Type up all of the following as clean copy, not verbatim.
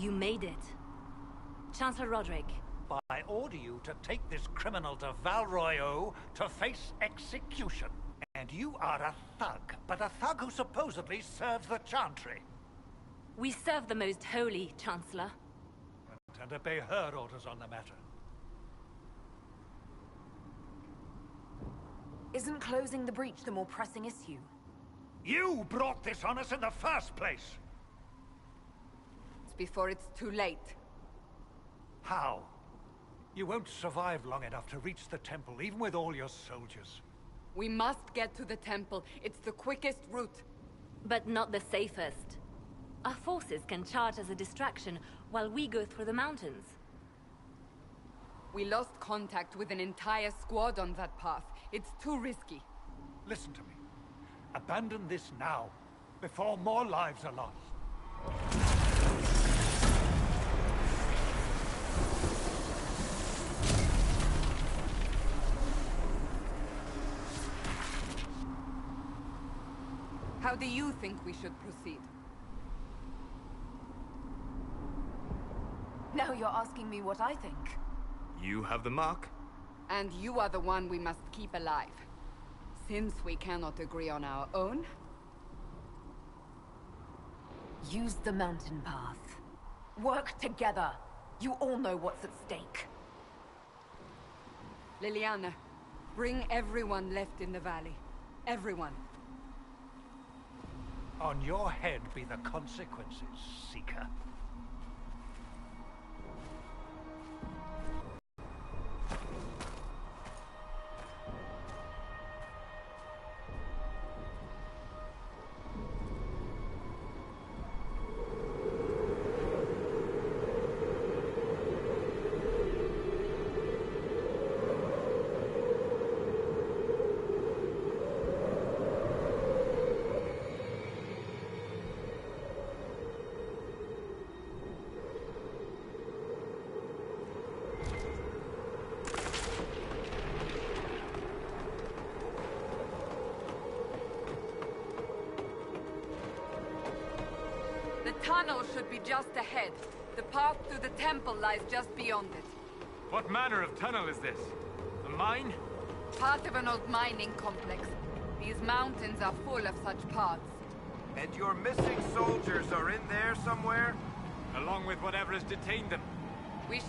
You made it. Chancellor Roderick. I order you to take this criminal to Valroyo to face execution. And you are a thug, but a thug who supposedly serves the Chantry. We serve the most holy, Chancellor. And obey her orders on the matter. Isn't closing the breach the more pressing issue? You brought this on us in the first place! It's before it's too late. How? You won't survive long enough to reach the temple, even with all your soldiers. We must get to the temple. It's the quickest route. But not the safest. Our forces can charge as a distraction while we go through the mountains. We lost contact with an entire squad on that path. It's too risky. Listen to me. Abandon this now, before more lives are lost. How do you think we should proceed? Now you're asking me what I think. You have the mark? And you are the one we must keep alive. Since we cannot agree on our own... Use the mountain path. Work together. You all know what's at stake. Liliana, bring everyone left in the valley. Everyone. On your head be the consequences, Seeker. The tunnel should be just ahead. The path to the temple lies just beyond it. What manner of tunnel is this? A mine? Part of an old mining complex. These mountains are full of such paths. And your missing soldiers are in there somewhere? Along with whatever has detained them. We sh-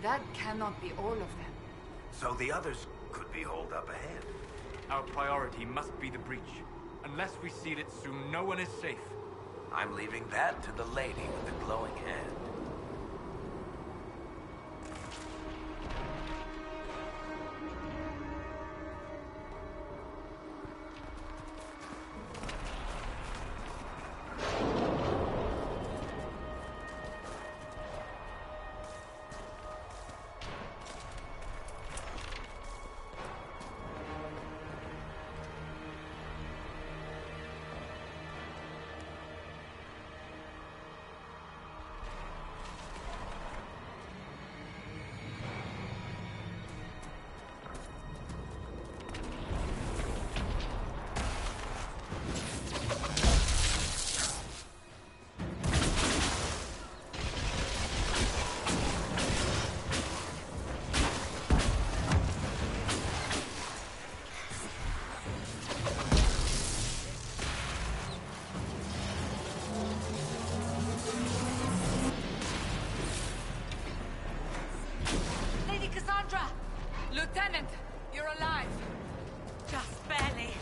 That cannot be all of them. So the others could be holed up ahead. Our priority must be the breach. Unless we seal it soon, no one is safe. I'm leaving that to the lady with the glowing hand. Lieutenant, you're alive. Just barely.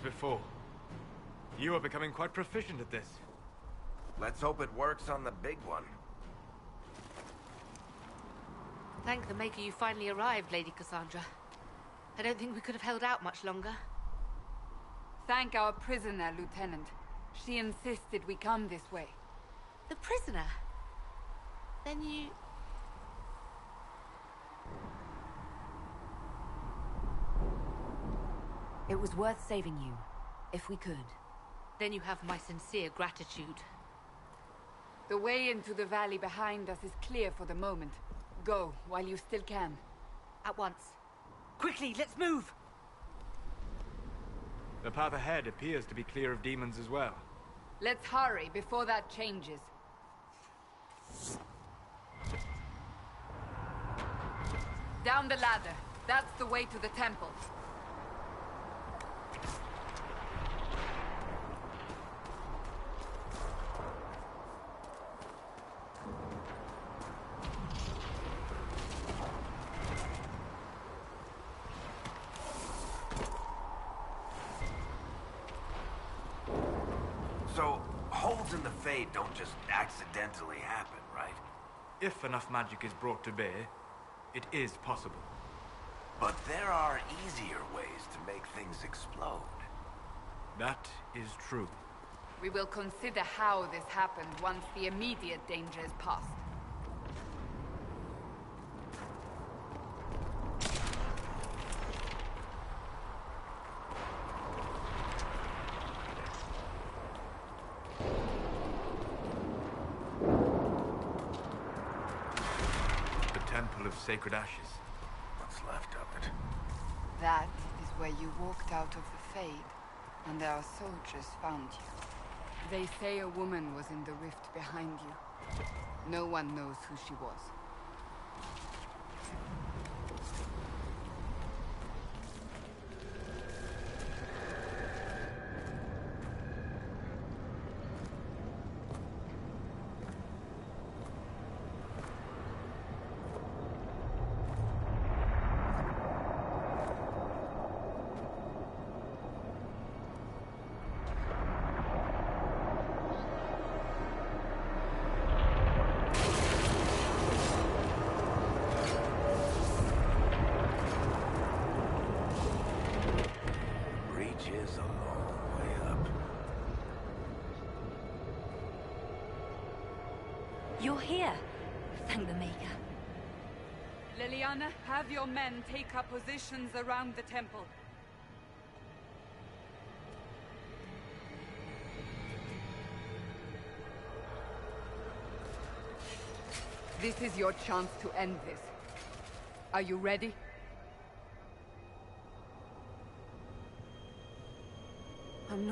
Before. You are becoming quite proficient at this. Let's hope it works on the big one. Thank the Maker you finally arrived, Lady Cassandra. I don't think we could have held out much longer. Thank our prisoner, Lieutenant. She insisted we come this way. The prisoner? Then you... It was worth saving you, if we could. Then you have my sincere gratitude. The way into the valley behind us is clear for the moment. Go, while you still can. At once. Quickly, let's move! The path ahead appears to be clear of demons as well. Let's hurry before that changes. Down the ladder. That's the way to the temple. So, holes in the Fade don't just accidentally happen, right? If enough magic is brought to bear, it is possible. But there are easier ways to make things explode. That is true. We will consider how this happened once the immediate danger is past. Sacred ashes. What's left of it? That is where you walked out of the Fade, and our soldiers found you. They say a woman was in the rift behind you. No one knows who she was. Is a long way up. You're here. Thank the Maker. Liliana, have your men take up positions around the temple. This is your chance to end this. Are you ready?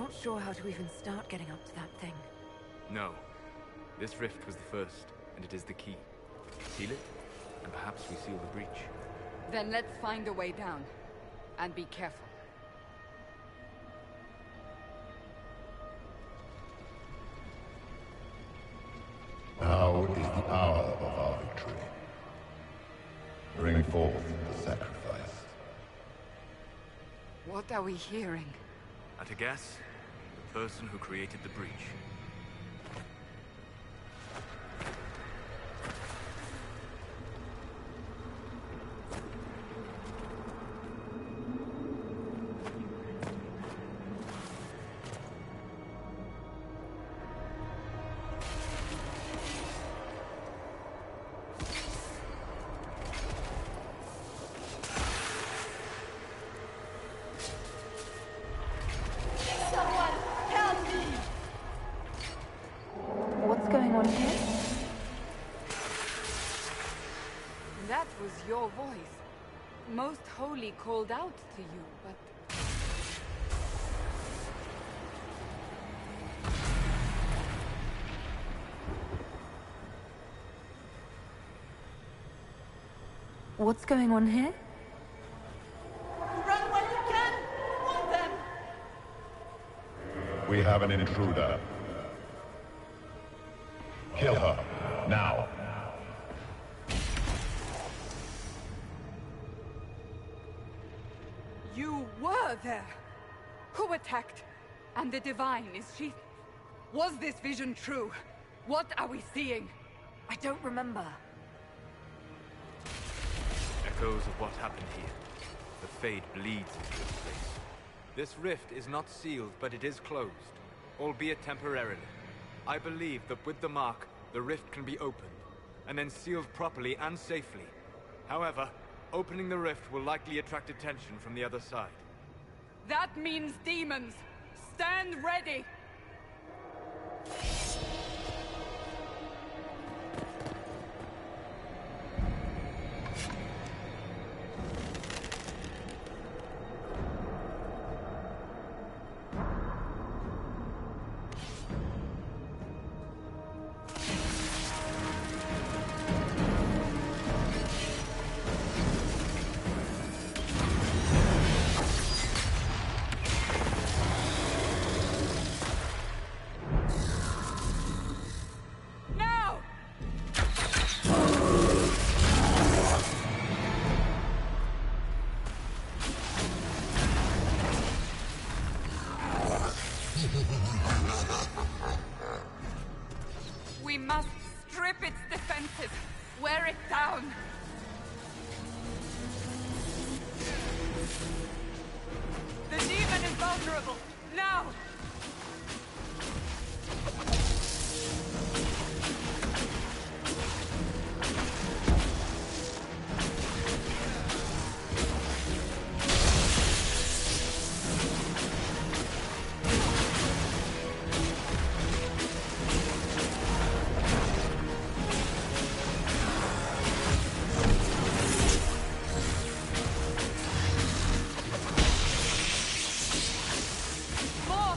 not sure how to even start getting up to that thing. No. This rift was the first, and it is the key. Seal it, and perhaps we seal the breach. Then let's find a way down. And be careful. Now is the hour of our victory. Bring forth the sacrifice. What are we hearing? At a guess, the person who created the breach. What's going on here? That was your voice. Most Holy called out to you, but... What's going on here? Run while you can! Want them! We have an intruder. Kill her, now. You were there! Who attacked? And the Divine, is she... Was this vision true? What are we seeing? I don't remember. Echoes of what happened here. The Fade bleeds into this place. This rift is not sealed, but it is closed, albeit temporarily. I believe that with the mark, the rift can be opened, and then sealed properly and safely. However, opening the rift will likely attract attention from the other side. That means demons! Stand ready! We must strip its defenses, wear it down. The demon is vulnerable, now! More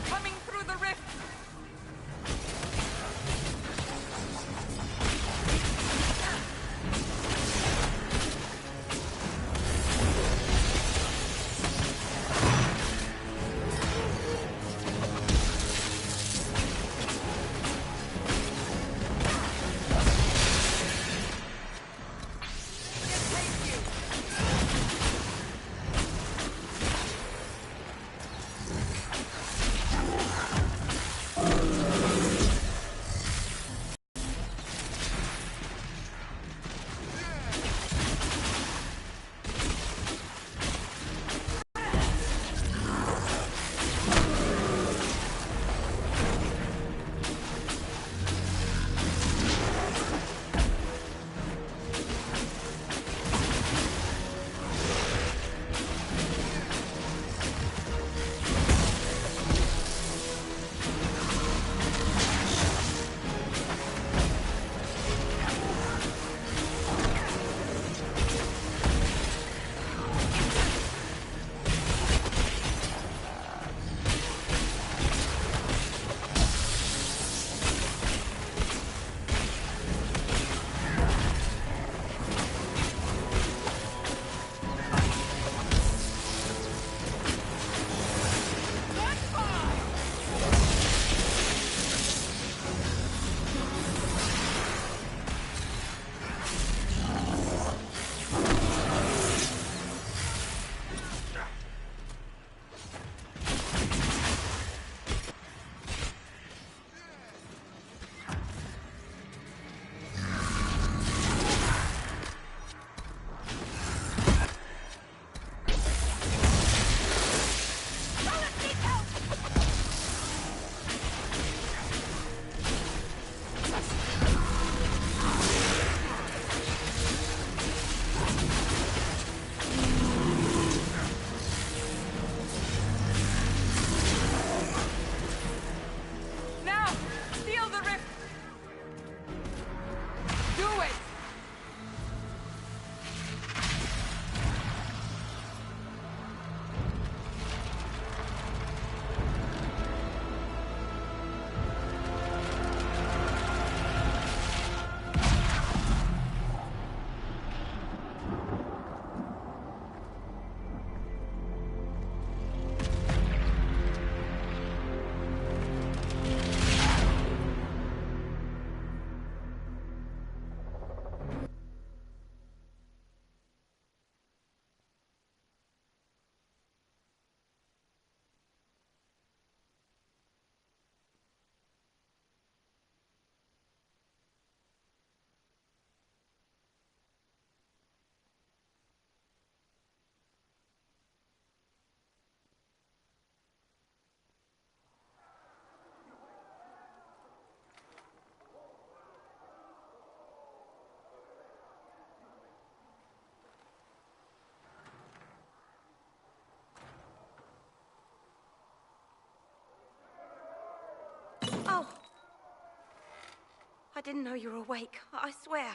I didn't know you were awake. I swear.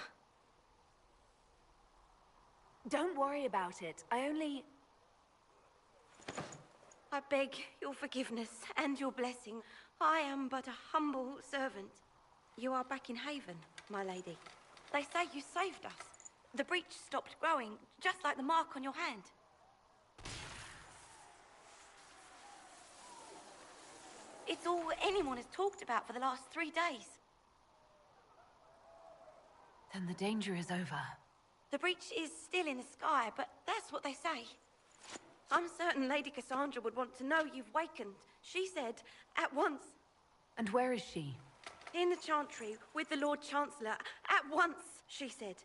Don't worry about it. I beg your forgiveness and your blessing. I am but a humble servant. You are back in Haven, my lady. They say you saved us. The breach stopped growing, just like the mark on your hand. It's all anyone has talked about for the last 3 days. Then the danger is over. The breach is still in the sky, but that's what they say. I'm certain Lady Cassandra would want to know you've wakened. She said, at once. And where is she? In the Chantry, with the Lord Chancellor. At once, she said.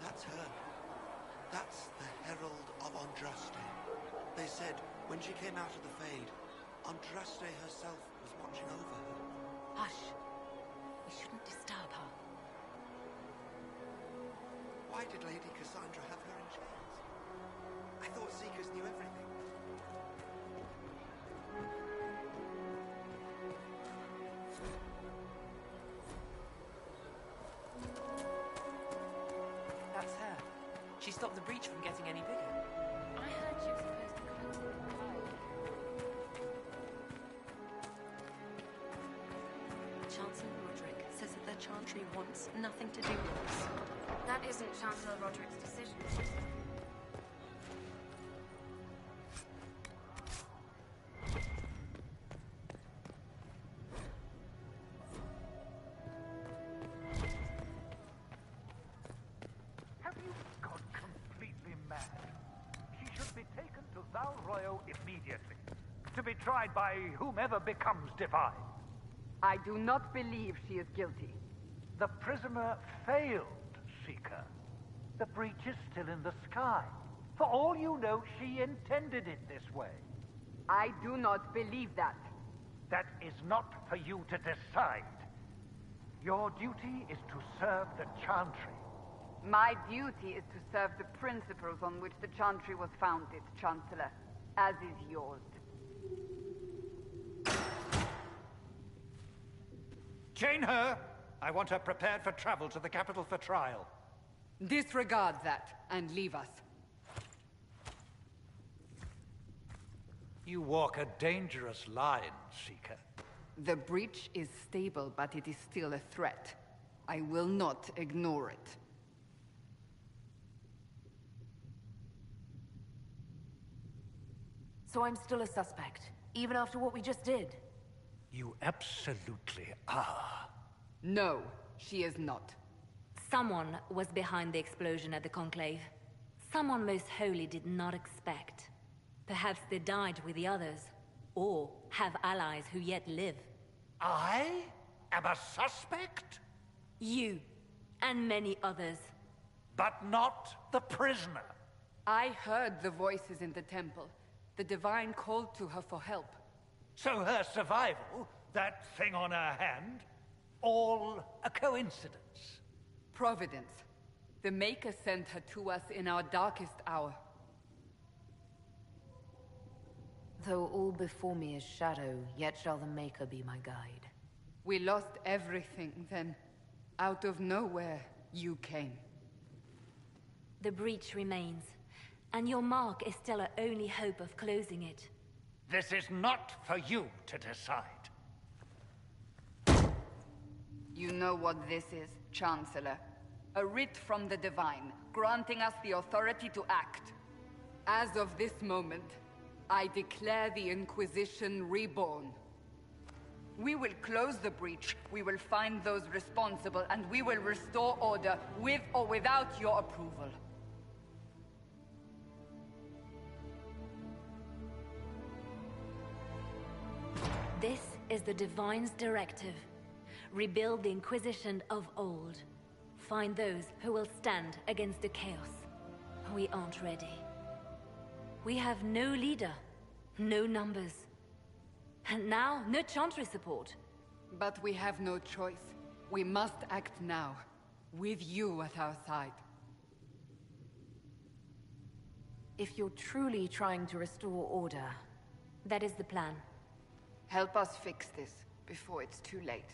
That's her. That's the Herald of Andraste. They said when she came out of the Fade, Andraste herself was watching over her. Hush. We shouldn't disturb her. Why did Lady Cassandra have her in chains? I thought Seekers knew everything. That's her. She stopped the breach from getting any bigger. I heard you were supposed to close the file. Chancellor Roderick says that the Chantry wants nothing to do with us. That isn't Chancellor Roderick's decision. Have you gone completely mad? She should be taken to Val Royo immediately, to be tried by whomever becomes divine. I do not believe she is guilty. The prisoner failed, Seeker. The breach is still in the sky. For all you know, she intended it this way. I do not believe that. That is not for you to decide. Your duty is to serve the Chantry. My duty is to serve the principles on which the Chantry was founded, Chancellor, as is yours. Chain her! I want her prepared for travel to the capital for trial. Disregard that and leave us. You walk a dangerous line, Seeker. The breach is stable, but it is still a threat. I will not ignore it. So I'm still a suspect, even after what we just did? You absolutely are. No, she is not. Someone was behind the explosion at the Conclave. Someone most holy did not expect. Perhaps they died with the others, or have allies who yet live. I am a suspect? You, and many others. But not the prisoner. I heard the voices in the temple. The Divine called to her for help. So her survival, that thing on her hand, all a coincidence? Providence. The Maker sent her to us in our darkest hour. Though all before me is shadow, yet shall the Maker be my guide. We lost everything then. Out of nowhere, you came. The breach remains, and your mark is still our only hope of closing it. This is not for you to decide. You know what this is, Chancellor. A writ from the Divine, granting us the authority to act. As of this moment, I declare the Inquisition reborn. We will close the breach, we will find those responsible, and we will restore order, with or without your approval. This is the Divine's directive. Rebuild the Inquisition of old. Find those who will stand against the chaos. We aren't ready. We have no leader, no numbers. And now, no Chantry support. But we have no choice. We must act now, with you at our side. If you're truly trying to restore order, that is the plan. Help us fix this, before it's too late.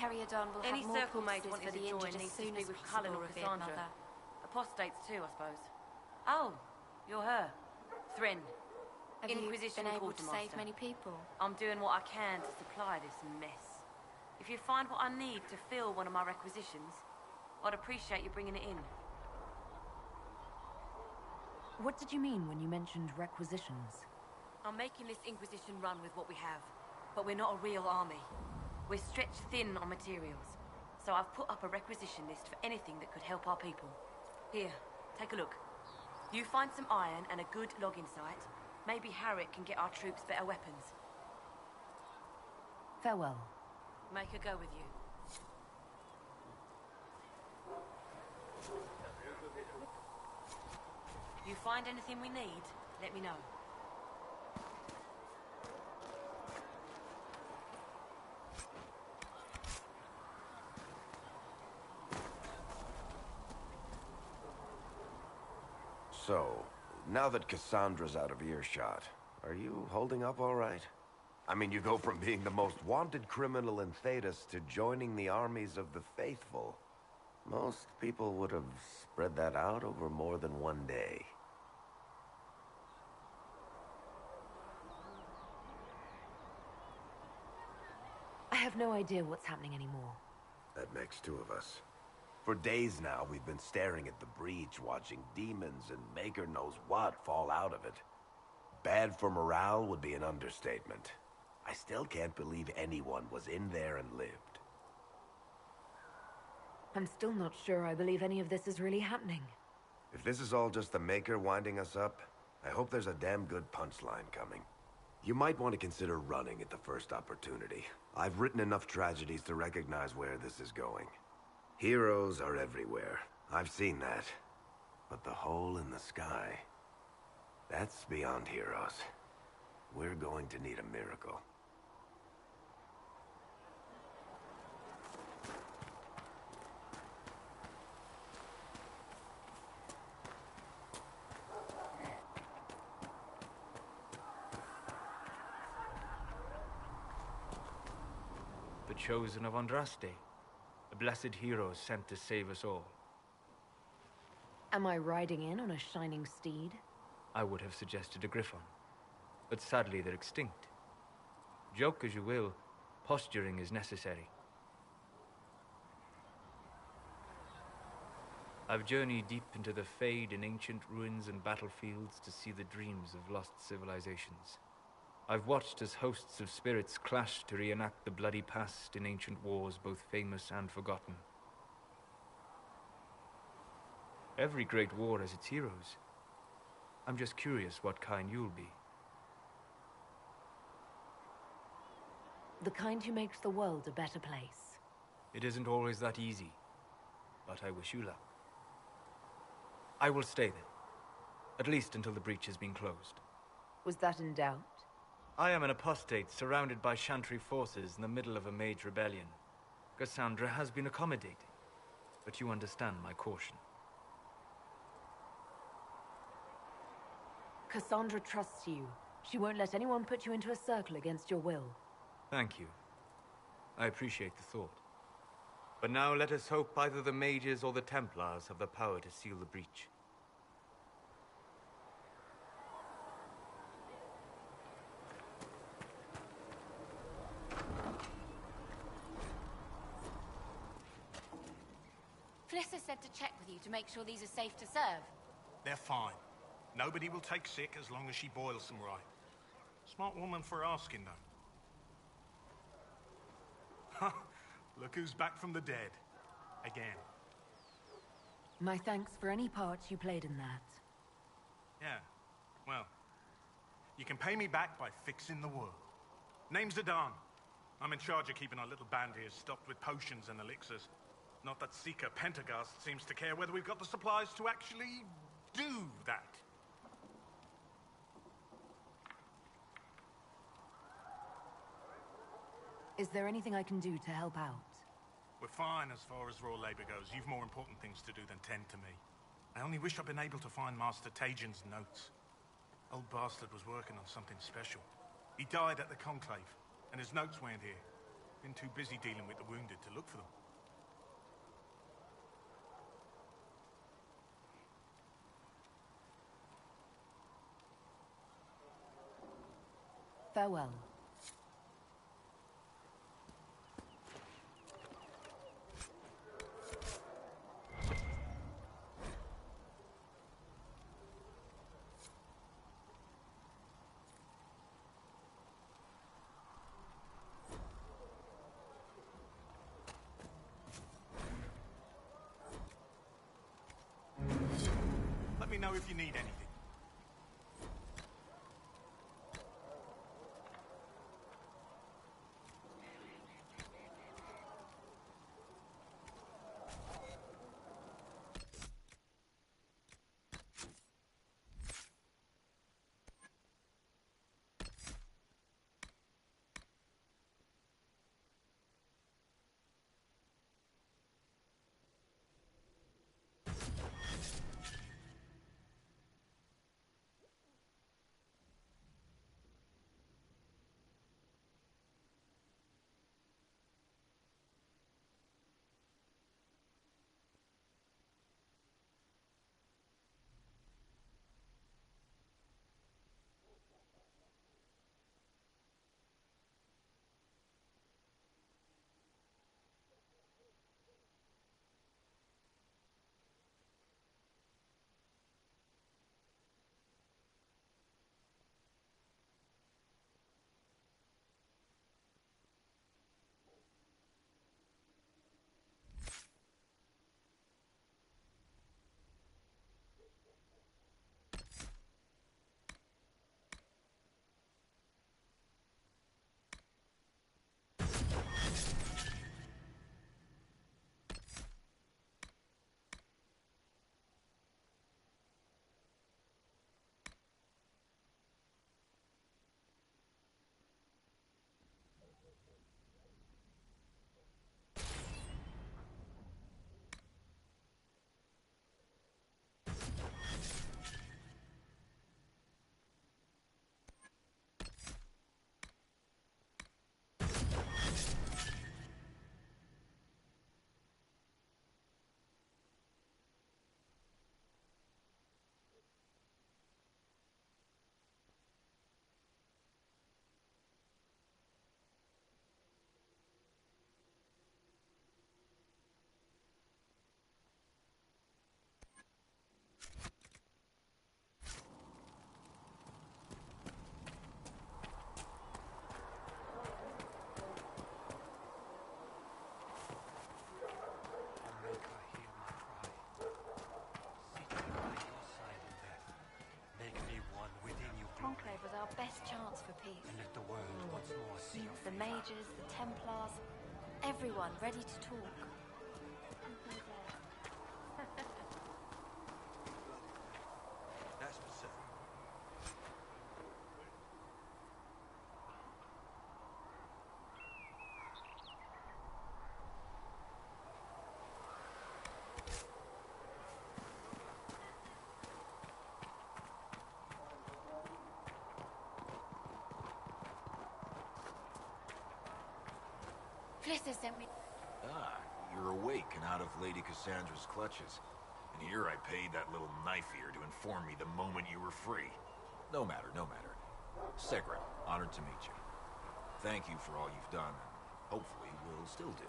Keriadon will Any have more circle mates courses wanting for to the join injured as needs to soon speak as with Cullen possible, or revered Cassandra. mother. Apostates too, I suppose. Oh, you're her. Thrin. Have Inquisition you been able to quartermaster. save many people? I'm doing what I can to supply this mess. If you find what I need to fill one of my requisitions, I'd appreciate you bringing it in. What did you mean when you mentioned requisitions? I'm making this Inquisition run with what we have, but we're not a real army. We're stretched thin on materials, so I've put up a requisition list for anything that could help our people. Here, take a look. You find some iron and a good logging site, maybe Harriet can get our troops better weapons. Farewell. Make her go with you. You find anything we need, let me know. So, now that Cassandra's out of earshot, are you holding up all right? I mean, you go from being the most wanted criminal in Thedas to joining the armies of the faithful. Most people would have spread that out over more than one day. I have no idea what's happening anymore. That makes two of us. For days now, we've been staring at the breach, watching demons and maker knows what fall out of it. Bad for morale would be an understatement. I still can't believe anyone was in there and lived. I'm still not sure I believe any of this is really happening. If this is all just the Maker winding us up, I hope there's a damn good punchline coming. You might want to consider running at the first opportunity. I've written enough tragedies to recognize where this is going. Heroes are everywhere. I've seen that. But the hole in the sky, that's beyond heroes. We're going to need a miracle. The chosen of Andraste, a blessed hero sent to save us all. Am I riding in on a shining steed? I would have suggested a griffon, but sadly they're extinct. Joke as you will, posturing is necessary. I've journeyed deep into the Fade in ancient ruins and battlefields to see the dreams of lost civilizations. I've watched as hosts of spirits clash to reenact the bloody past in ancient wars, both famous and forgotten. Every great war has its heroes. I'm just curious what kind you'll be. The kind who makes the world a better place. It isn't always that easy, but I wish you luck. I will stay then, at least until the breach has been closed. Was that in doubt? I am an apostate surrounded by Chantry forces in the middle of a mage rebellion. Cassandra has been accommodating, but you understand my caution. Cassandra trusts you. She won't let anyone put you into a circle against your will. Thank you. I appreciate the thought. But now let us hope either the mages or the Templars have the power to seal the breach. Felissa said to check with you to make sure these are safe to serve. They're fine. Nobody will take sick as long as she boils them right. Smart woman for asking, though. Look who's back from the dead. Again. My thanks for any part you played in that. Yeah. Well, you can pay me back by fixing the world. Name's Adan. I'm in charge of keeping our little band here stocked with potions and elixirs. Not that Seeker Pentagast seems to care whether we've got the supplies to actually do that. Is there anything I can do to help out? We're fine as far as raw labor goes. You've more important things to do than tend to me. I only wish I'd been able to find Master Tajin's notes. Old bastard was working on something special. He died at the Conclave, and his notes weren't here. Been too busy dealing with the wounded to look for them. Farewell. Let me know if you need anything. Conclave was our best chance for peace. And let the world once more see your The mages, the Templars, everyone ready to talk. That's for certain. Flister sent me. Ah, you're awake and out of Lady Cassandra's clutches. And here I paid that little knife-ear to inform me the moment you were free. No matter, no matter. Segrin, honored to meet you. Thank you for all you've done, and hopefully will still do.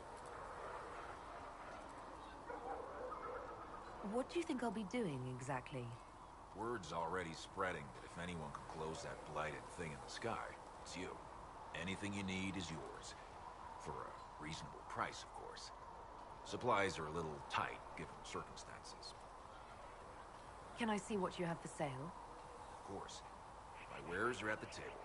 What do you think I'll be doing exactly? Word's already spreading that if anyone can close that blighted thing in the sky, it's you. Anything you need is yours. For a reasonable price, of course. Supplies are a little tight, given circumstances. Can I see what you have for sale? Of course. My wares are at the table.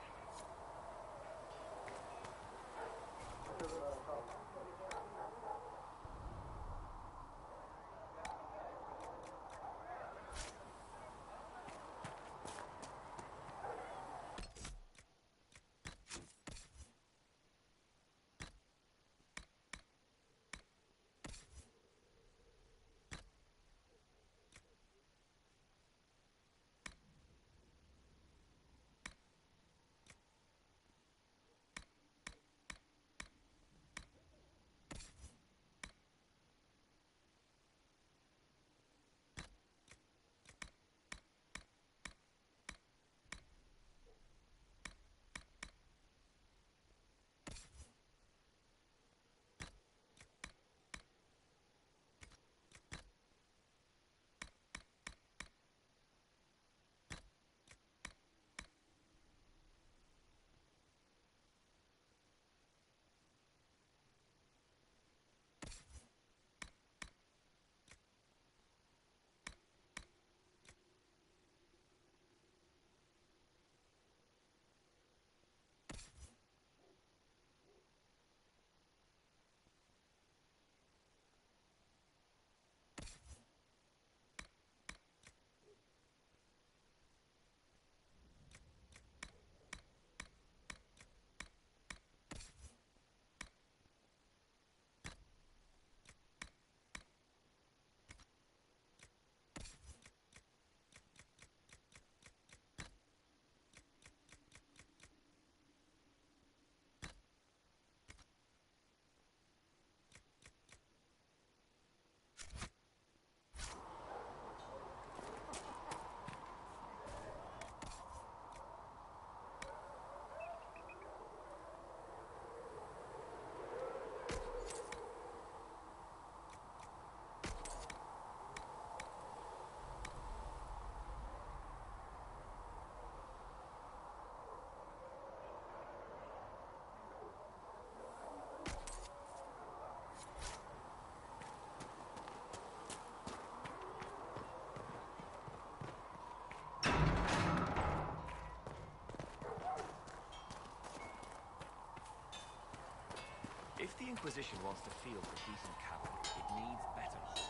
the Inquisition wants to field a decent cavalry, it needs better horses.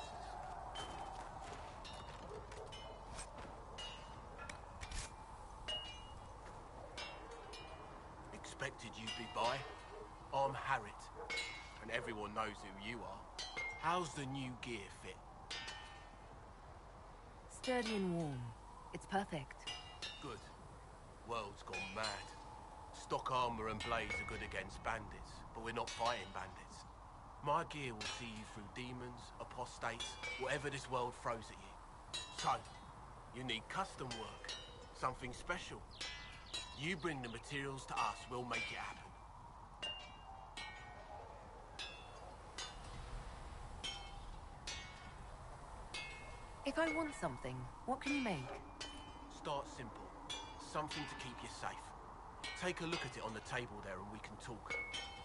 Expected you'd be by. I'm Harriet, and everyone knows who you are. How's the new gear fit? Sturdy and warm. It's perfect. Good. World's gone mad. Stock armor and blades are good against bandits, but we're not fighting bandits. My gear will see you through demons, apostates, whatever this world throws at you. So, you need custom work. Something special. You bring the materials to us, we'll make it happen. If I want something, what can you make? Start simple. Something to keep you safe. Take a look at it on the table there and we can talk.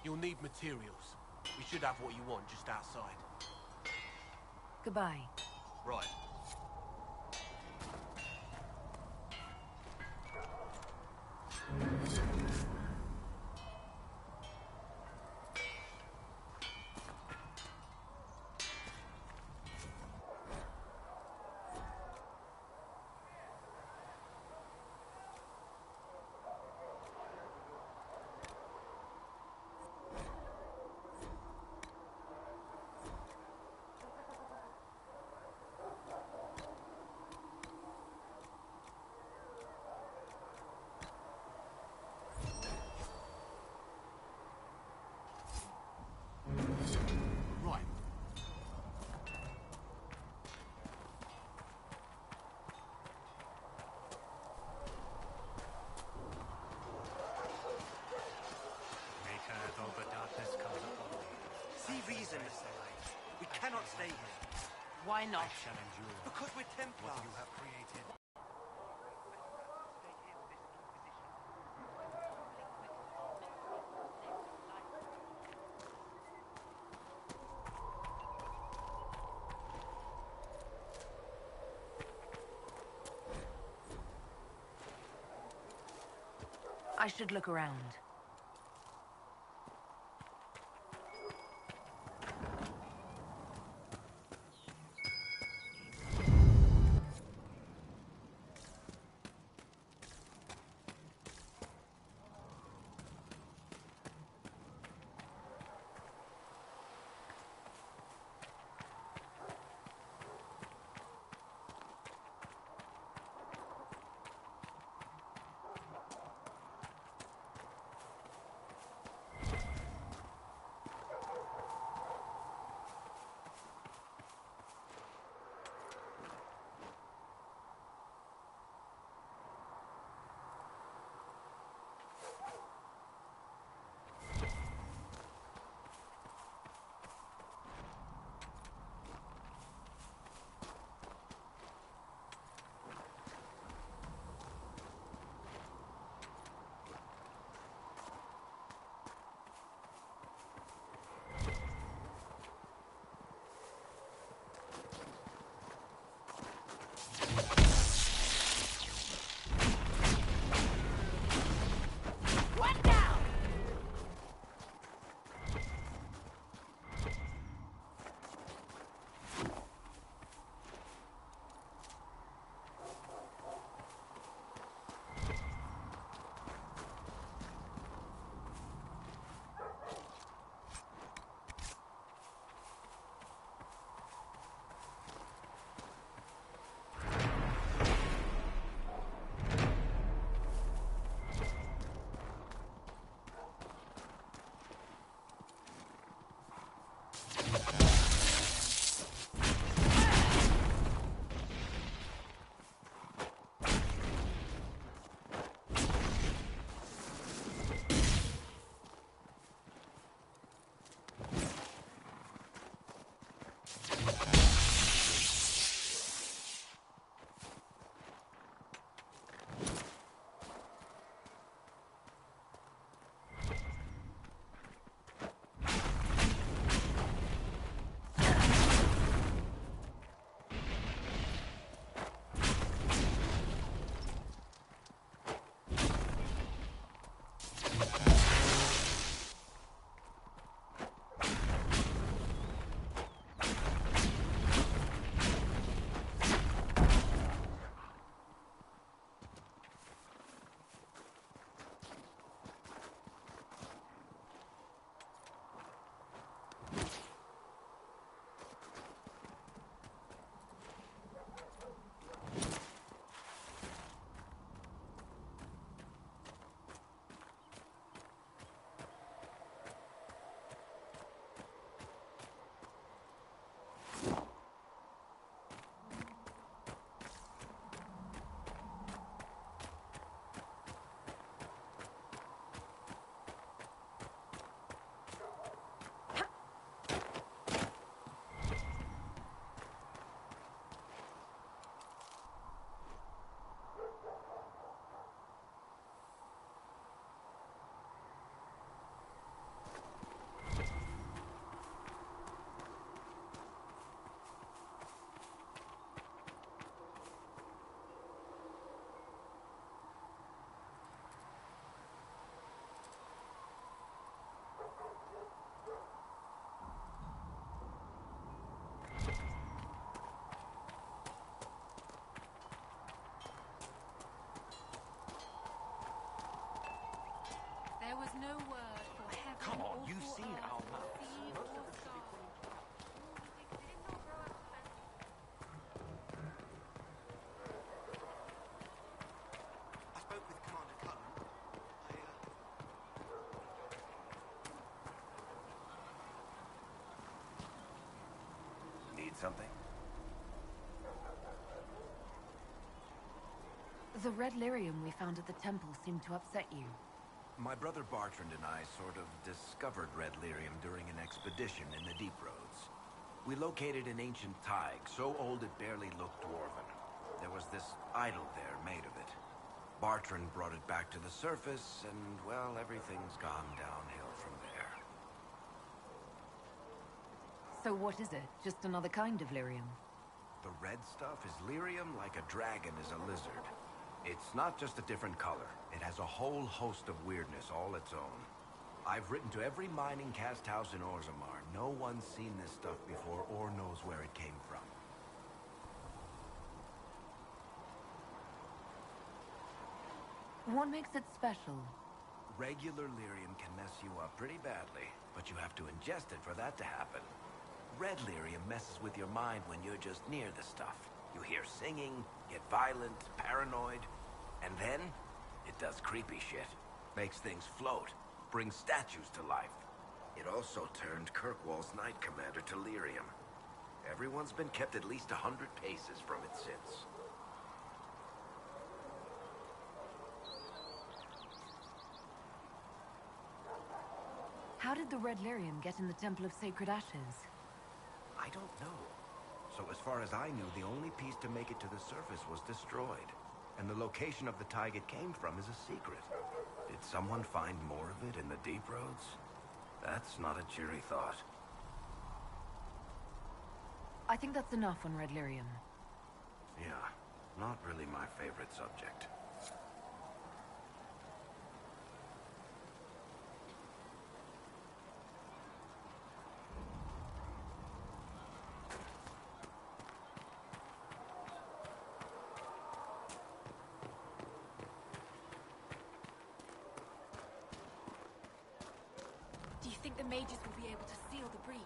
You'll need materials. We should have what you want just outside. Goodbye. Right. Reason. We cannot stay here. Why not? Because we're Templars. What you have created. I should look around. was no word for heaven. Come on, or you've for seen earth, our or maps. sea, Most or of them should be sky. I spoke with Commander Cullen. Need something? The red lyrium we found at the temple seemed to upset you. My brother Bartrand and I sort of discovered red lyrium during an expedition in the Deep Roads. We located an ancient thaig, so old it barely looked dwarven. There was this idol there made of it. Bartrand brought it back to the surface, and, well, everything's gone downhill from there. So what is it? Just another kind of lyrium? The red stuff is lyrium like a dragon is a lizard. It's not just a different color. It has a whole host of weirdness all its own. I've written to every mining cast house in Orzammar. No one's seen this stuff before or knows where it came from. What makes it special? Regular lyrium can mess you up pretty badly, but you have to ingest it for that to happen. Red lyrium messes with your mind when you're just near the stuff. You hear singing, get violent, paranoid, and then it does creepy shit. Makes things float, brings statues to life. It also turned Kirkwall's Knight Commander to lyrium. Everyone's been kept at least 100 paces from it since. How did the red lyrium get in the Temple of Sacred Ashes? I don't know. So as far as I knew, the only piece to make it to the surface was destroyed. And the location of the thaig it came from is a secret. Did someone find more of it in the Deep Roads? That's not a cheery thought. I think that's enough on red lyrium. Yeah, not really my favorite subject. Do you think the mages will be able to seal the breach?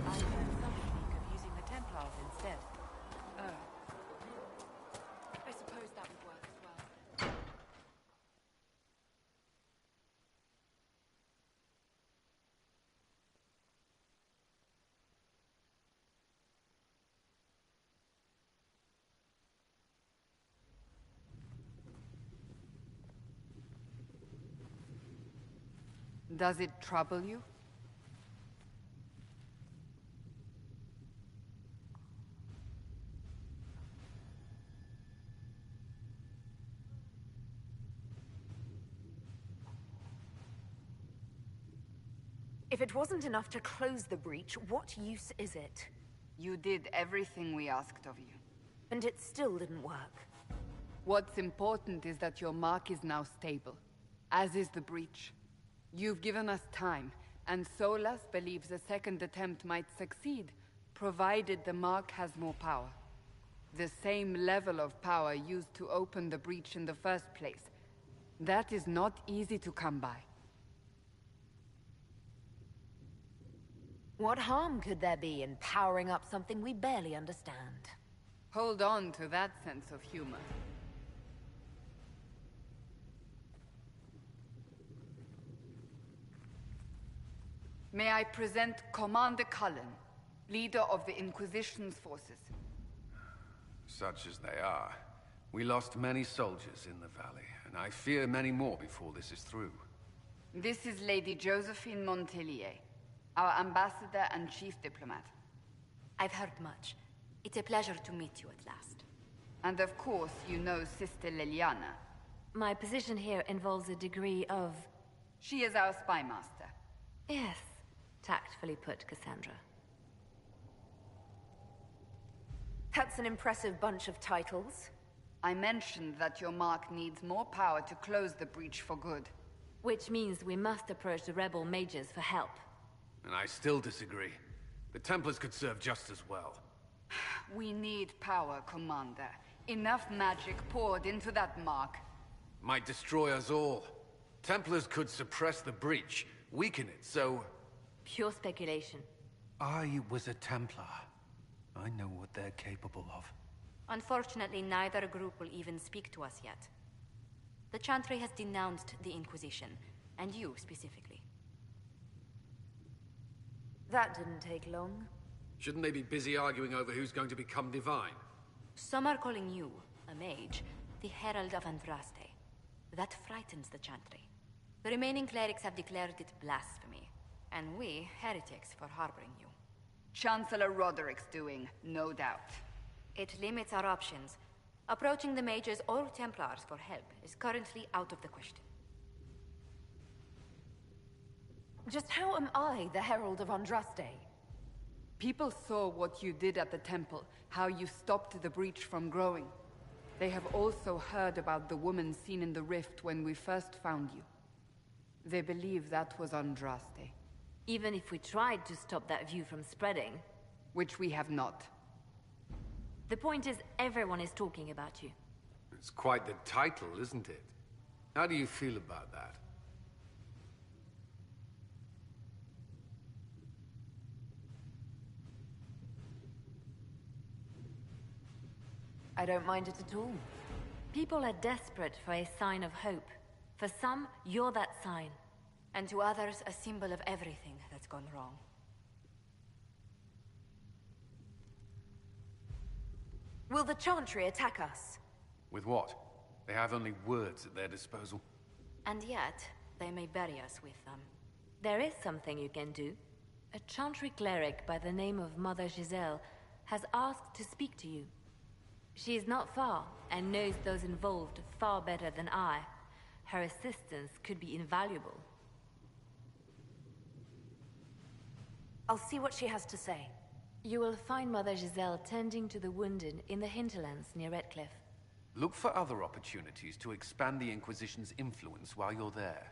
I heard some speak of using the Templars instead. Oh. I suppose that would work as well. Does it trouble you? If it wasn't enough to close the breach, what use is it? You did everything we asked of you. And it still didn't work. What's important is that your mark is now stable, as is the breach. You've given us time, and Solas believes a second attempt might succeed, provided the mark has more power. The same level of power used to open the breach in the first place. That is not easy to come by. What harm could there be in powering up something we barely understand? Hold on to that sense of humor. May I present Commander Cullen, leader of the Inquisition's forces. Such as they are. We lost many soldiers in the valley, and I fear many more before this is through. This is Lady Josephine Montelier, our ambassador and chief diplomat. I've heard much. It's a pleasure to meet you at last. And of course, you know Sister Liliana. My position here involves a degree of... She is our spy master. Yes, tactfully put, Cassandra. That's an impressive bunch of titles. I mentioned that your mark needs more power to close the breach for good. Which means we must approach the rebel mages for help. And I still disagree. The Templars could serve just as well. We need power, Commander. Enough magic poured into that mark. Might destroy us all. Templars could suppress the breach, weaken it, so... Pure speculation. I was a Templar. I know what they're capable of. Unfortunately, neither group will even speak to us yet. The Chantry has denounced the Inquisition, and you specifically. That didn't take long. Shouldn't they be busy arguing over who's going to become divine? Some are calling you, a mage, the Herald of Andraste. That frightens the Chantry. The remaining clerics have declared it blasphemy, and we, heretics, for harboring you. Chancellor Roderick's doing, no doubt. It limits our options. Approaching the mages or Templars for help is currently out of the question. Just how am I the Herald of Andraste? People saw what you did at the temple, how you stopped the breach from growing. They have also heard about the woman seen in the rift when we first found you. They believe that was Andraste. Even if we tried to stop that view from spreading... Which we have not. The point is, everyone is talking about you. It's quite the title, isn't it? How do you feel about that? I don't mind it at all. People are desperate for a sign of hope. For some, you're that sign. And to others, a symbol of everything that's gone wrong. Will the Chantry attack us? With what? They have only words at their disposal. And yet, they may bury us with them. There is something you can do. A Chantry cleric by the name of Mother Giselle has asked to speak to you. She is not far, and knows those involved far better than I. Her assistance could be invaluable. I'll see what she has to say. You will find Mother Giselle tending to the wounded in the hinterlands near Redcliffe. Look for other opportunities to expand the Inquisition's influence while you're there.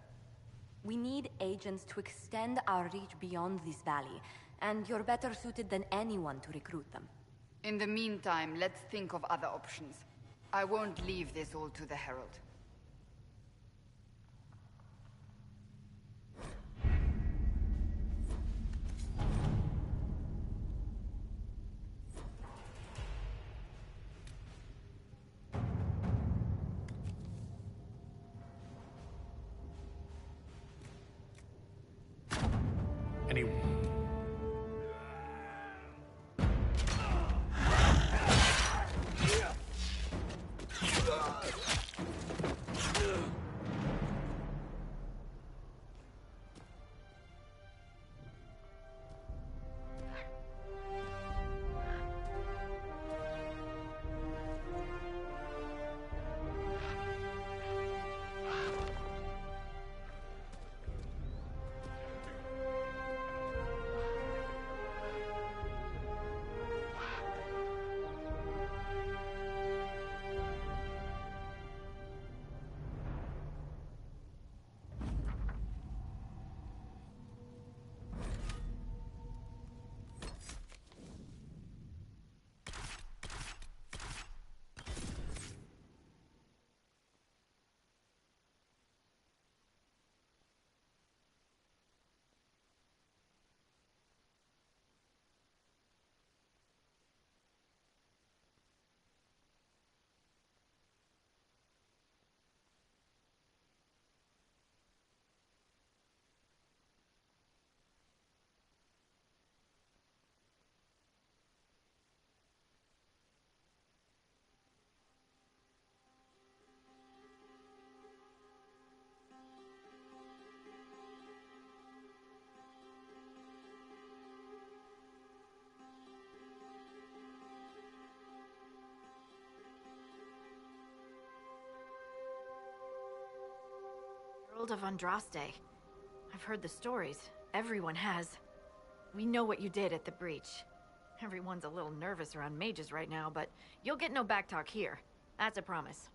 We need agents to extend our reach beyond this valley, and you're better suited than anyone to recruit them. In the meantime, let's think of other options. I won't leave this all to the Herald. Herald of Andraste. I've heard the stories. Everyone has. We know what you did at the breach. Everyone's a little nervous around mages right now, but you'll get no backtalk here. That's a promise.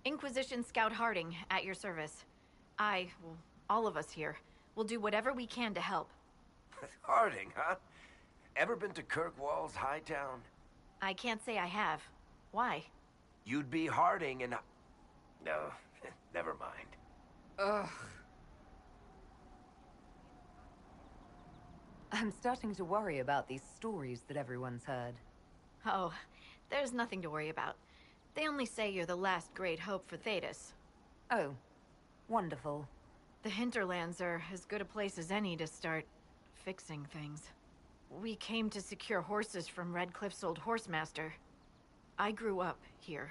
Inquisition Scout Harding, at your service. I will All of us here. We'll do whatever we can to help. Harding, huh? Ever been to Kirkwall's Hightown? I can't say I have. Why? You'd be Harding and... No, never mind. Ugh. I'm starting to worry about these stories that everyone's heard. Oh, there's nothing to worry about. They only say you're the last great hope for Thedas. Oh, wonderful. The hinterlands are as good a place as any to start fixing things. We came to secure horses from Redcliffe's old horsemaster. I grew up here,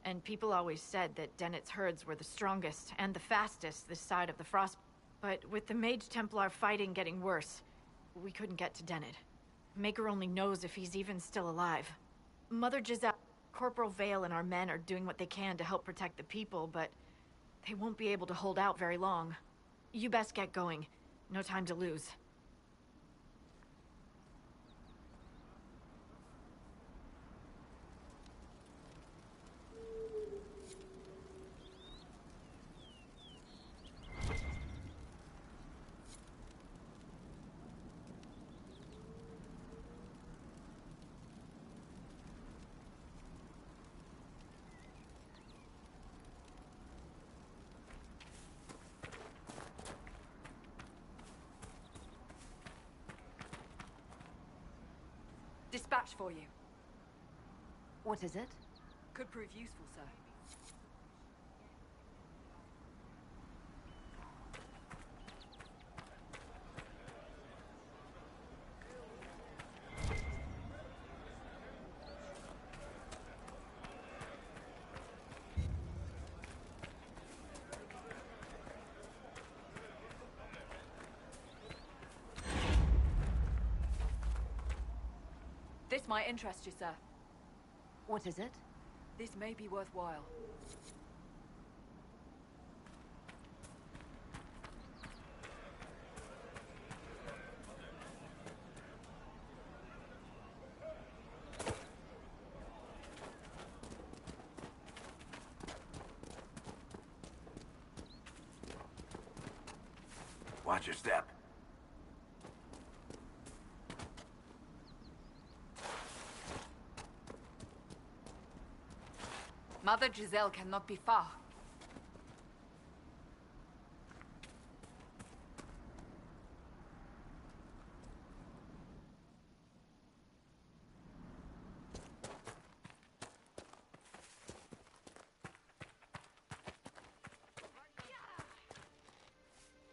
and people always said that Dennett's herds were the strongest and the fastest this side of the Frost. But with the Mage Templar fighting getting worse, we couldn't get to Dennett. Maker only knows if he's even still alive. Mother Giselle, Corporal Vale, and our men are doing what they can to help protect the people, but they won't be able to hold out very long. You best get going. No time to lose. Dispatch for you. What is it? Could prove useful, sir. This might interest you, sir. What is it? This may be worthwhile. Watch your step. Mother Giselle cannot be far.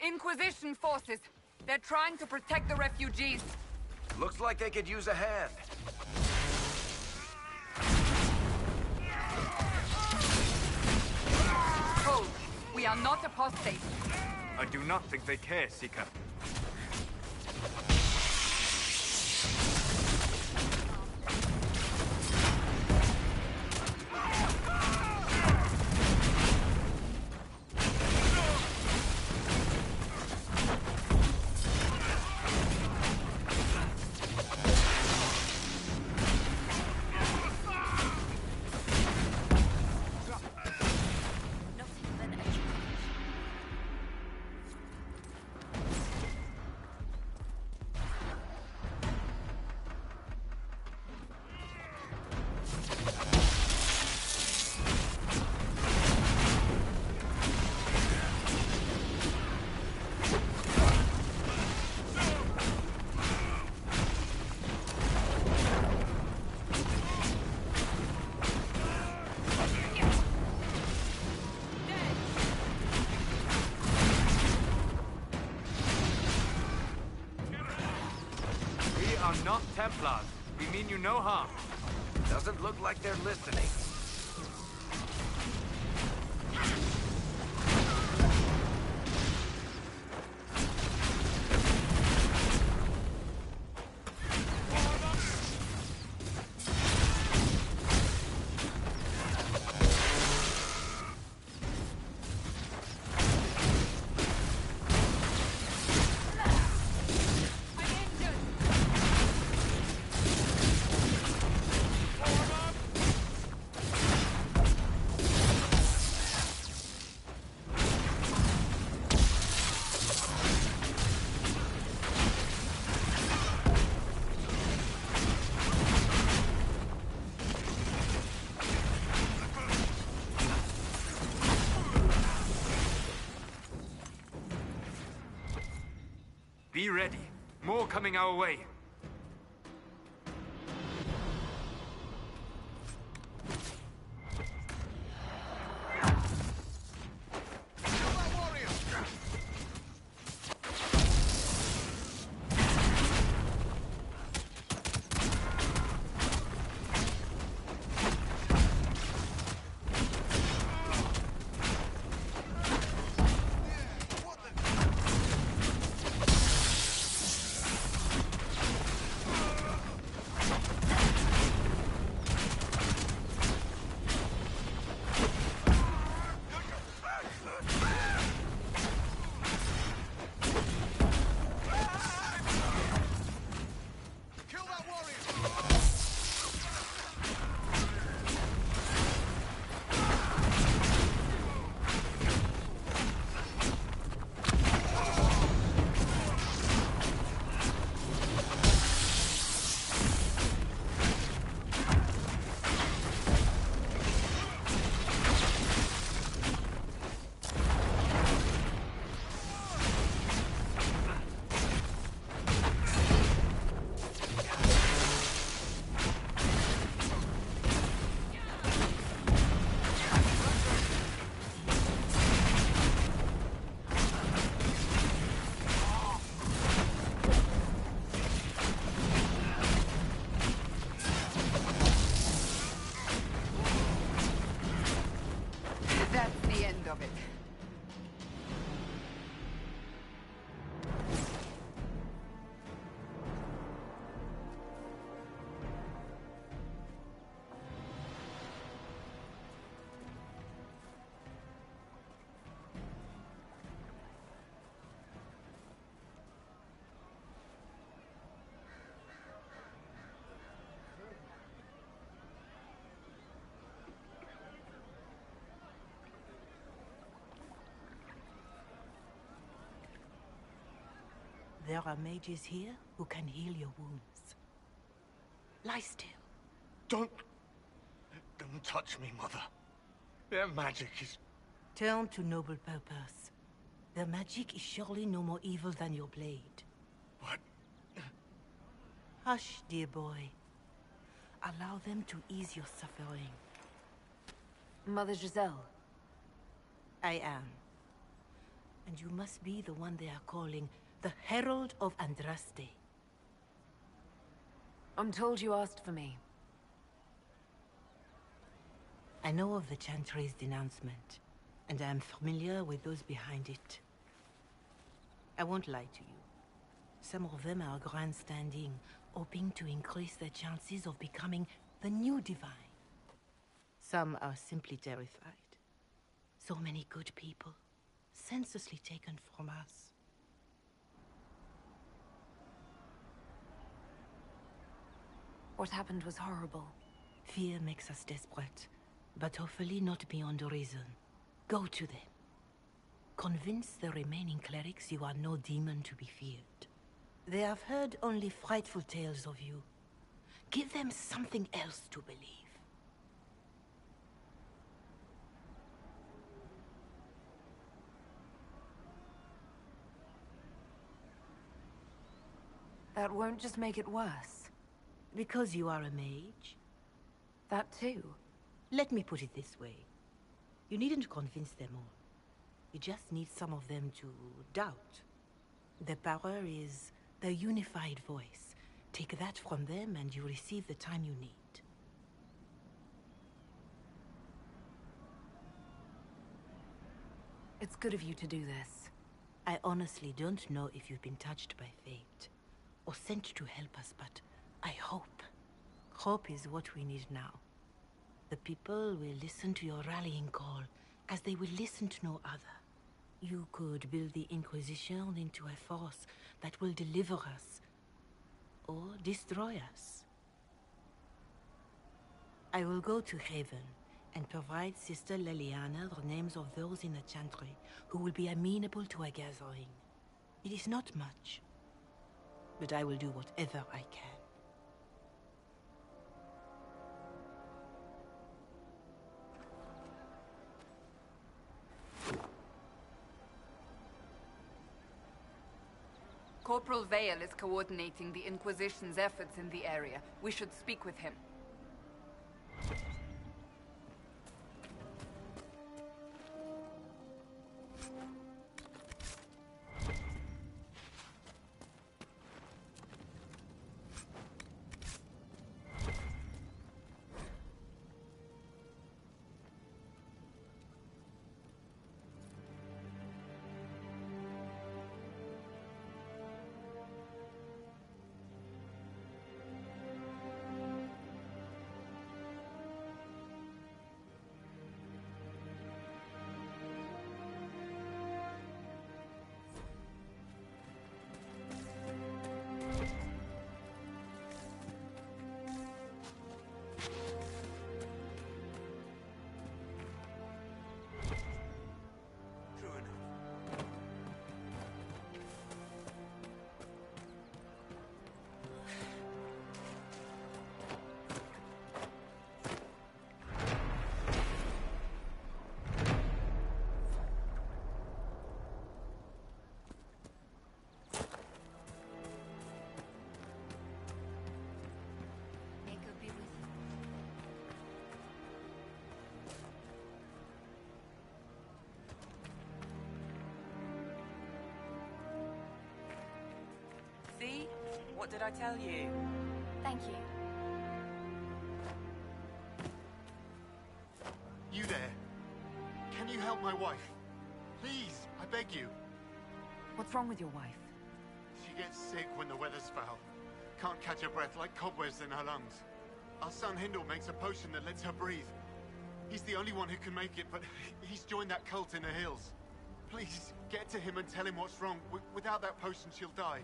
Inquisition forces. They're trying to protect the refugees. Looks like they could use a hand. Hold. We are not apostates. I do not think they care, Seeker. Not Templars. We mean you no harm. Doesn't look like they're listening. Be ready. More coming our way. That's the end of it. There are mages here who can heal your wounds. Lie still. Don't touch me, Mother. Their magic is... Turn to noble purpose. Their magic is surely no more evil than your blade. What? Hush, dear boy. Allow them to ease your suffering. Mother Giselle. I am. And you must be the one they are calling the Herald of Andraste. I'm told you asked for me. I know of the Chantry's denouncement, and I am familiar with those behind it. I won't lie to you. Some of them are grandstanding, hoping to increase their chances of becoming the new divine. Some are simply terrified. So many good people, senselessly taken from us. What happened was horrible. Fear makes us desperate, but hopefully not beyond reason. Go to them. Convince the remaining clerics you are no demon to be feared. They have heard only frightful tales of you. Give them something else to believe. That won't just make it worse. Because you are a mage? That too. Let me put it this way. You needn't convince them all. You just need some of them to doubt. Their power is their unified voice. Take that from them and you receive the time you need. It's good of you to do this. I honestly don't know if you've been touched by fate, or sent to help us, but I hope. Hope is what we need now. The people will listen to your rallying call, as they will listen to no other. You could build the Inquisition into a force that will deliver us, or destroy us. I will go to Haven, and provide Sister Leliana the names of those in the Chantry who will be amenable to a gathering. It is not much, but I will do whatever I can. Corporal Vale is coordinating the Inquisition's efforts in the area. We should speak with him. See? What did I tell you? Thank you. You there? Can you help my wife? Please, I beg you. What's wrong with your wife? She gets sick when the weather's foul. Can't catch her breath like cobwebs in her lungs. Our son Hindle makes a potion that lets her breathe. He's the only one who can make it, but he's joined that cult in the hills. Please, get to him and tell him what's wrong. Without that potion, she'll die.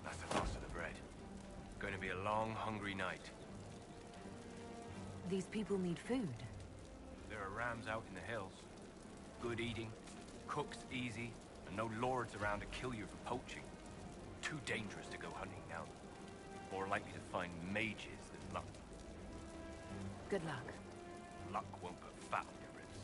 That's the last of the bread. Going to be a long, hungry night. These people need food. There are rams out in the hills. Good eating, cooks easy, and no lords around to kill you for poaching. Too dangerous to go hunting now. More likely to find mages than luck. Good luck. Luck won't put fat on your ribs.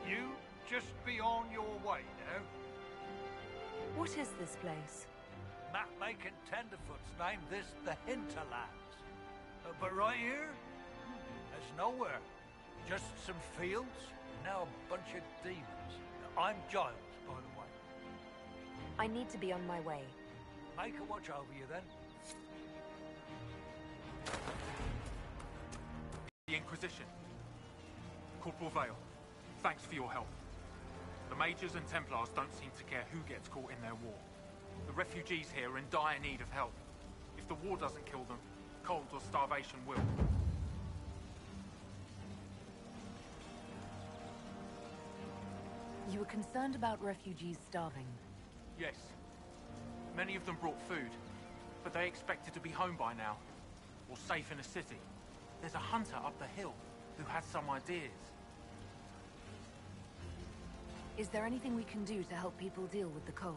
You just be on your way now. What is this place? Map-making tenderfoots named this the Hinterlands. But right here, there's nowhere. Just some fields, now a bunch of demons. I'm Giles, by the way. I need to be on my way. Make a watch over you then. The Inquisition. Corporal Vale, thanks for your help. The Mages and Templars don't seem to care who gets caught in their war. The refugees here are in dire need of help. If the war doesn't kill them, cold or starvation will. You were concerned about refugees starving. Yes. Many of them brought food, but they expected to be home by now, or safe in a city. There's a hunter up the hill who has some ideas. Is there anything we can do to help people deal with the cold?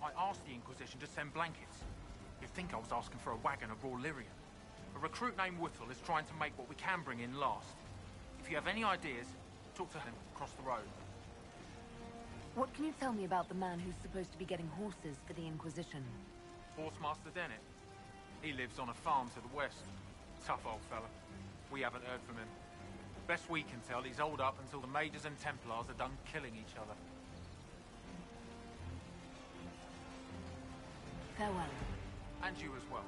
I asked the Inquisition to send blankets. You'd think I was asking for a wagon of raw lyrium. A recruit named Whittle is trying to make what we can bring in last. If you have any ideas, talk to him across the road. What can you tell me about the man who's supposed to be getting horses for the Inquisition? Horsemaster Dennett. He lives on a farm to the west. Tough old fella. We haven't heard from him. Best we can tell, he's holed up until the Mages and Templars are done killing each other. Farewell. And you as well.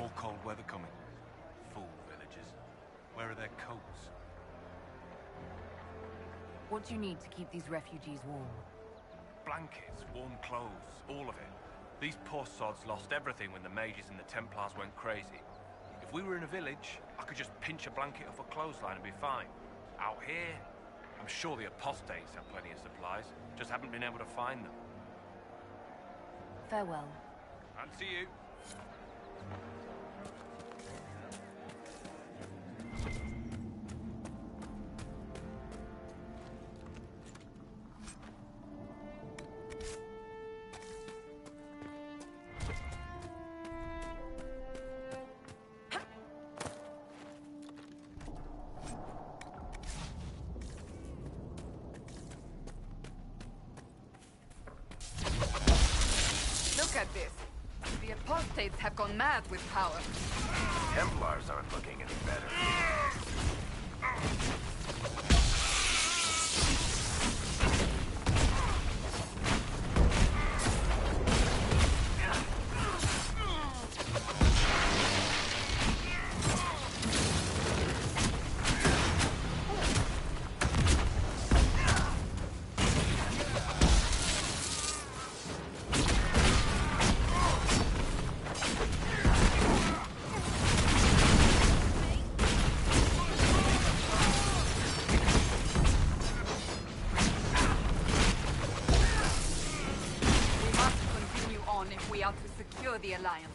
More cold weather coming. Fool villagers. Where are their coats? What do you need to keep these refugees warm? Blankets, warm clothes, all of it. These poor sods lost everything when the mages and the Templars went crazy. If we were in a village, I could just pinch a blanket off a clothesline and be fine. Out here, I'm sure the apostates have plenty of supplies, just haven't been able to find them. Farewell. And to you. Look at this. The apostates have gone mad with power. Templars aren't looking any better. If we are to secure the Alliance.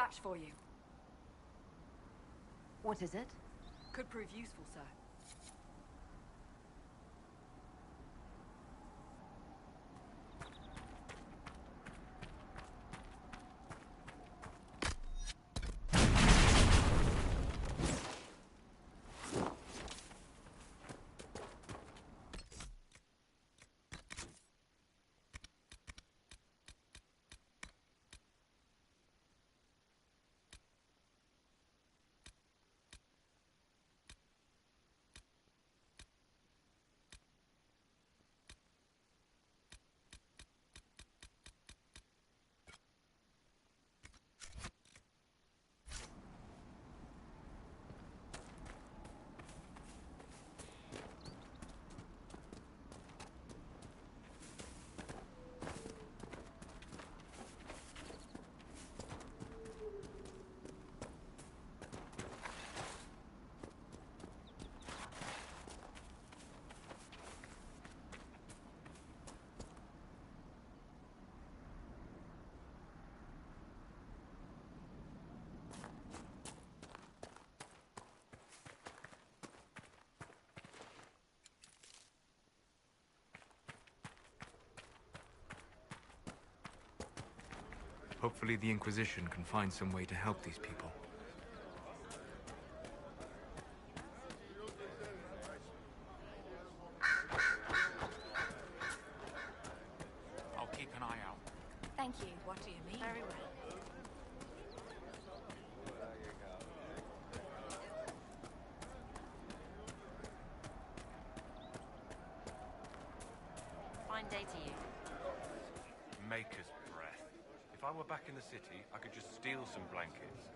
Dispatch for you. What is it? Could prove useful, sir. Hopefully the Inquisition can find some way to help these people. I'll keep an eye out. Thank you. What do you mean? Very well. Fine day to you. Maker's breath. If I were back in the city, I could just steal some blankets.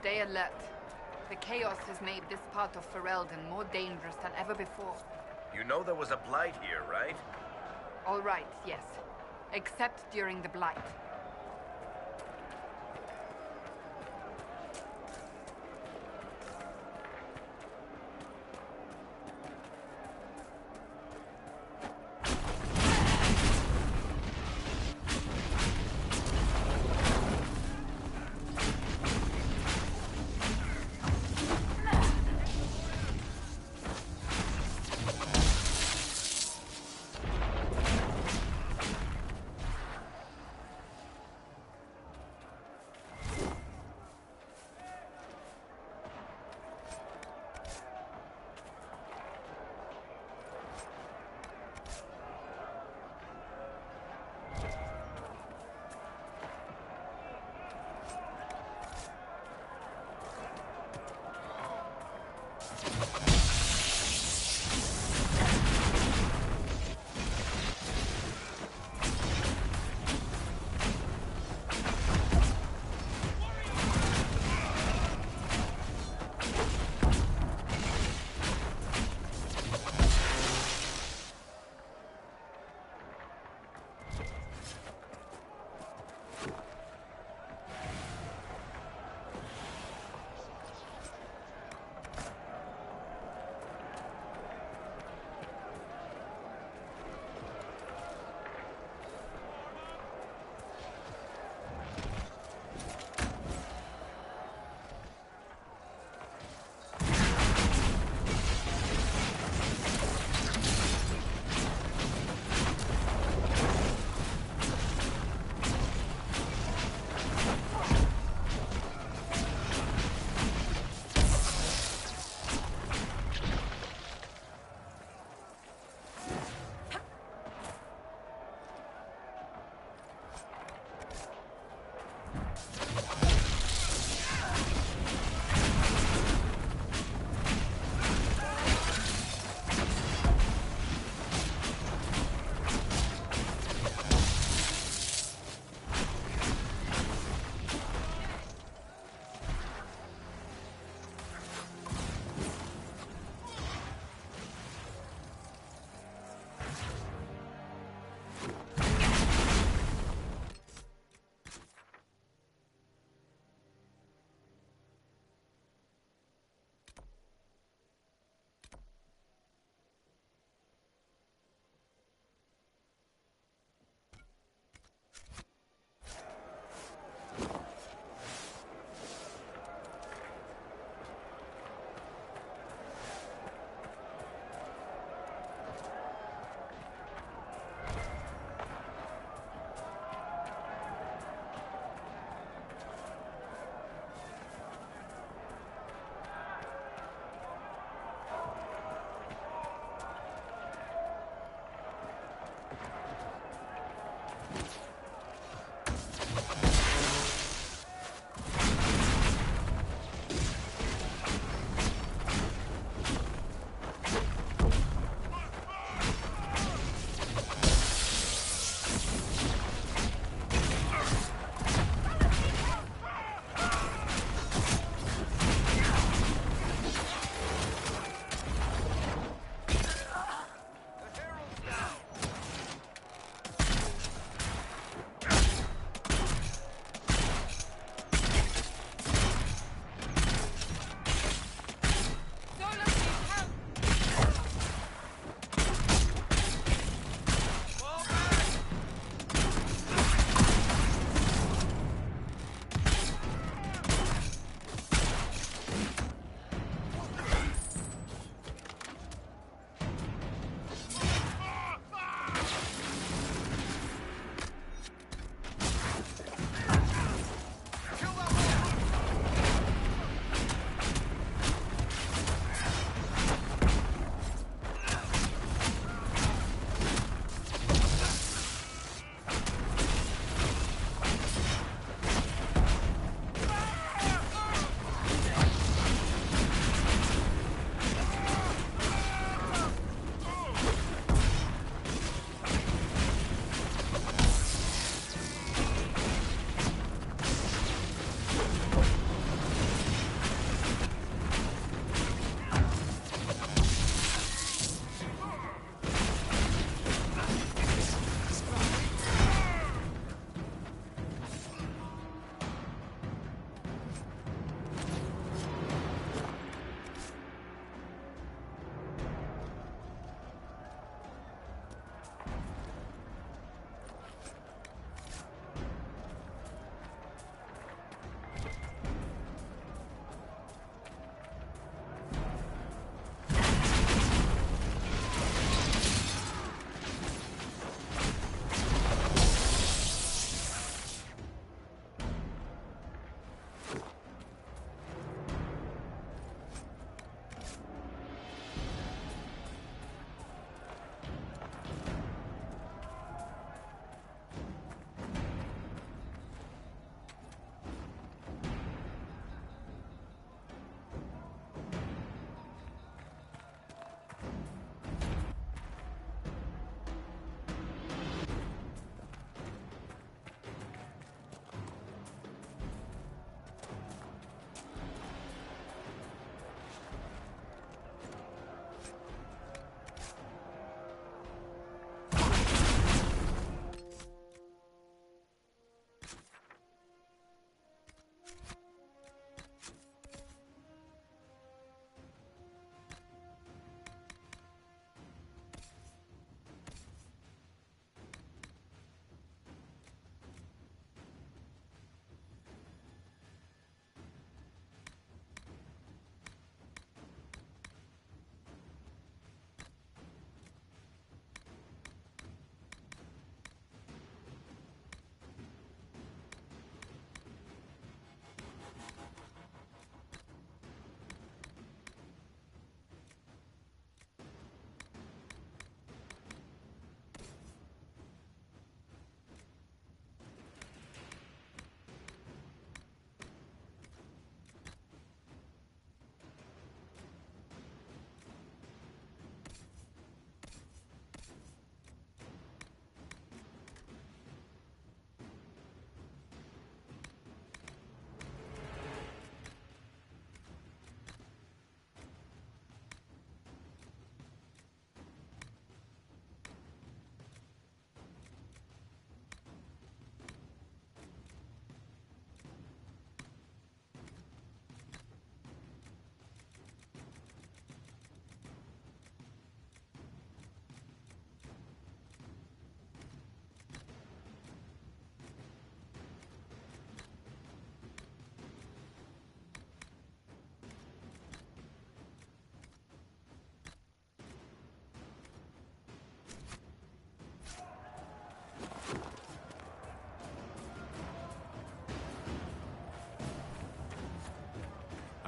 Stay alert. The chaos has made this part of Ferelden more dangerous than ever before. You know there was a blight here, right? All right, yes. Except during the Blight.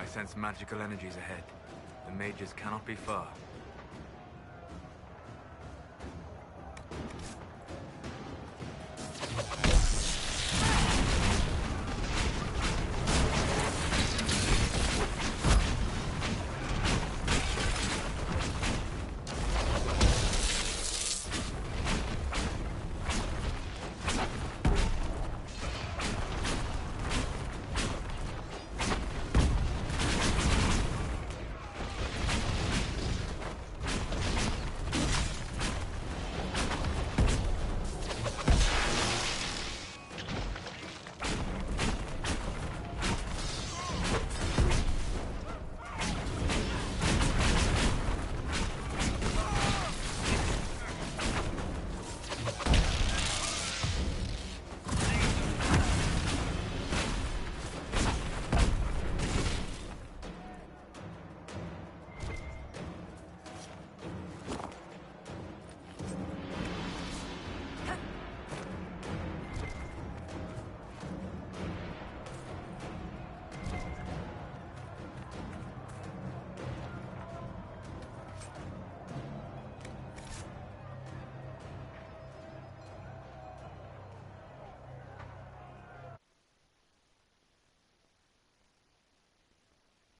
I sense magical energies ahead. The mages cannot be far.